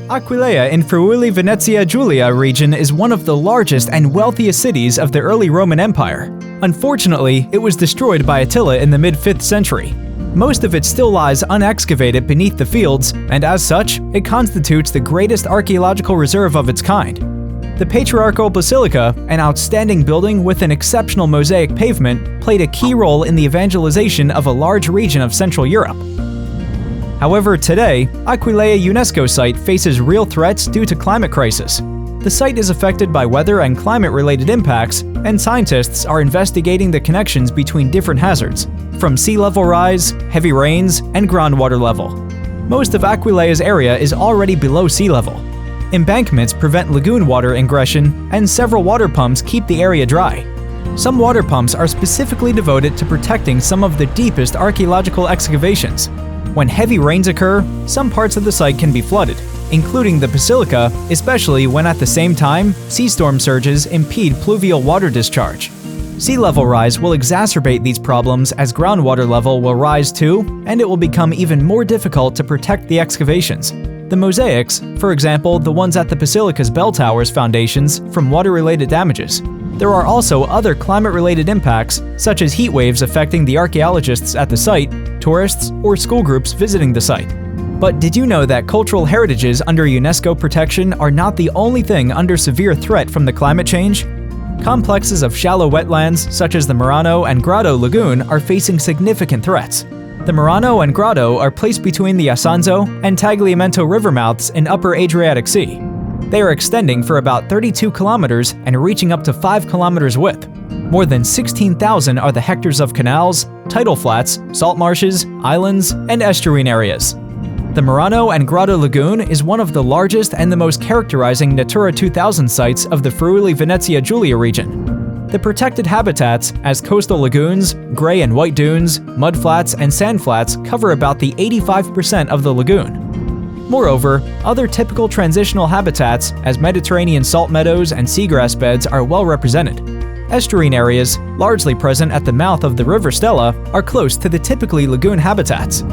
Aquileia in Friuli Venezia Giulia region is one of the largest and wealthiest cities of the early Roman Empire. Unfortunately, it was destroyed by Attila in the mid-5th century. Most of it still lies unexcavated beneath the fields, and as such, it constitutes the greatest archaeological reserve of its kind. The Patriarchal Basilica, an outstanding building with an exceptional mosaic pavement, played a key role in the evangelization of a large region of Central Europe. However, today, Aquileia UNESCO site faces real threats due to climate crisis. The site is affected by weather and climate-related impacts, and scientists are investigating the connections between different hazards, from sea level rise, heavy rains, and groundwater level. Most of Aquileia's area is already below sea level. Embankments prevent lagoon water ingression, and several water pumps keep the area dry. Some water pumps are specifically devoted to protecting some of the deepest archaeological excavations. When heavy rains occur, some parts of the site can be flooded, including the basilica, especially when at the same time, sea storm surges impede pluvial water discharge. Sea level rise will exacerbate these problems as groundwater level will rise too, and it will become even more difficult to protect the excavations. The mosaics, for example the ones at the basilica's bell towers foundations, from water-related damages. There are also other climate-related impacts, such as heat waves affecting the archaeologists at the site, tourists, or school groups visiting the site. But did you know that cultural heritages under UNESCO protection are not the only thing under severe threat from the climate change? Complexes of shallow wetlands, such as the Murano and Grotto Lagoon, are facing significant threats. The Murano and Grotto are placed between the Asanzo and Tagliamento river mouths in Upper Adriatic Sea. They are extending for about 32 kilometers and reaching up to 5 kilometers width. More than 16,000 are the hectares of canals, tidal flats, salt marshes, islands, and estuarine areas. The Murano and Grotto Lagoon is one of the largest and the most characterizing Natura 2000 sites of the Friuli Venezia Giulia region. The protected habitats, as coastal lagoons, gray and white dunes, mudflats, and sandflats, cover about the 85% of the lagoon. Moreover, other typical transitional habitats, as Mediterranean salt meadows and seagrass beds, are well represented. Estuarine areas, largely present at the mouth of the River Stella, are close to the typically lagoon habitats.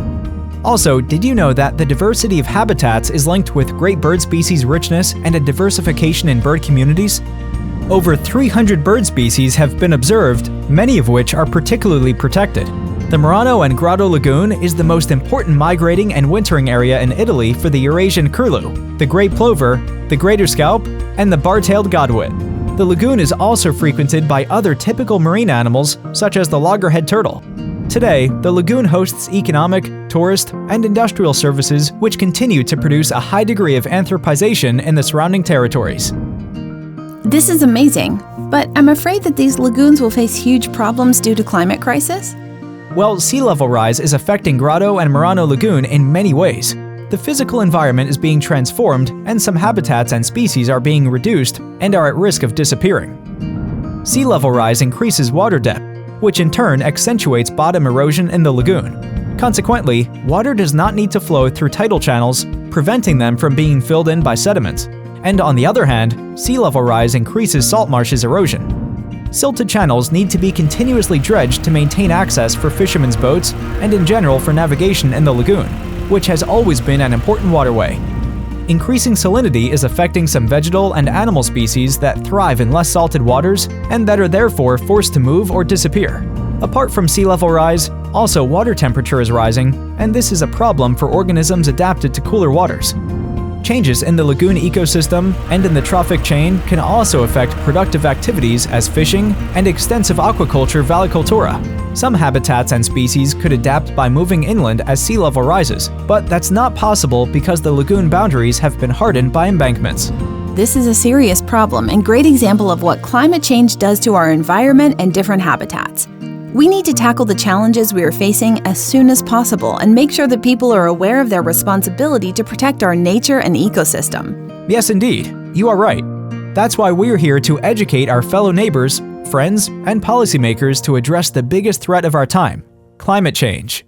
Also, did you know that the diversity of habitats is linked with great bird species richness and a diversification in bird communities? Over 300 bird species have been observed, many of which are particularly protected. The Murano and Grotto Lagoon is the most important migrating and wintering area in Italy for the Eurasian curlew, the great plover, the greater scaup, and the bar-tailed godwit. The lagoon is also frequented by other typical marine animals, such as the loggerhead turtle. Today, the lagoon hosts economic, tourist, and industrial services which continue to produce a high degree of anthropization in the surrounding territories. This is amazing, but I'm afraid that these lagoons will face huge problems due to climate crisis. Well, sea level rise is affecting Grotto and Murano Lagoon in many ways. The physical environment is being transformed, and some habitats and species are being reduced and are at risk of disappearing. Sea level rise increases water depth, which in turn accentuates bottom erosion in the lagoon. Consequently, water does not need to flow through tidal channels, preventing them from being filled in by sediments. And on the other hand, sea level rise increases salt marshes erosion. Silted channels need to be continuously dredged to maintain access for fishermen's boats and in general for navigation in the lagoon, which has always been an important waterway. Increasing salinity is affecting some vegetal and animal species that thrive in less salted waters and that are therefore forced to move or disappear. Apart from sea level rise, also water temperature is rising, and this is a problem for organisms adapted to cooler waters. Changes in the lagoon ecosystem and in the trophic chain can also affect productive activities as fishing and extensive aquaculture valicultura. Some habitats and species could adapt by moving inland as sea level rises, but that's not possible because the lagoon boundaries have been hardened by embankments. This is a serious problem and great example of what climate change does to our environment and different habitats. We need to tackle the challenges we are facing as soon as possible and make sure that people are aware of their responsibility to protect our nature and ecosystem. Yes, indeed. You are right. That's why we're here to educate our fellow neighbors, friends, and policymakers to address the biggest threat of our time: climate change.